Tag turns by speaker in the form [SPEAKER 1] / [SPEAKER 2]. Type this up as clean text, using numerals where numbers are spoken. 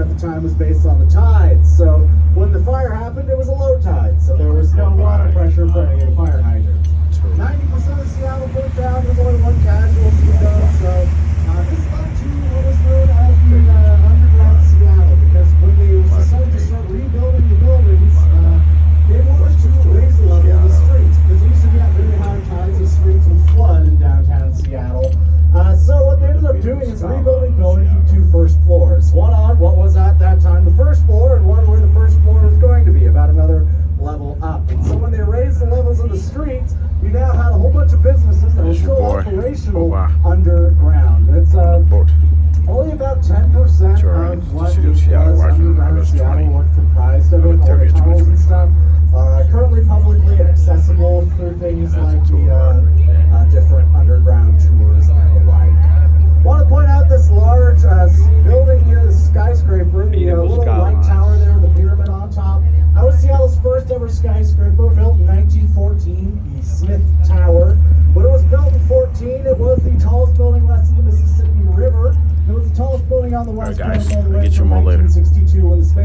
[SPEAKER 1] at the time was based on the tides. So when the fire happened, it was a low tide, so there was no water pressure for any of the fire hydrants. 90% of Seattle burnt down. There's only one casualty though, so this led to what was known as the underground Seattle, because when they decided to start rebuilding the buildings, they wanted to raise the level of the streets, because they used to be at very high tides, the streets would flood in downtown Seattle. So what they ended up doing is rebuilding buildings with two first floors. One on what was at that time the first floor, and one where the first floor was going to be, about another level up. And so when they raised the levels of the streets, you now had a whole bunch of businesses that were still operational underground. It's only about 10% of what was underground Seattle was comprised of it, all the tunnels and stuff. Currently publicly accessible through things like the different underground tours and the like. Want to point out this large building here, this skyscraper, the little white tower there with the pyramid on top. That was Seattle's first ever skyscraper, built in 1914, the Smith Tower. When it was built in 14, it was the tallest building west of the Mississippi River. It was the tallest building on the west coast all the way from 1962 when the space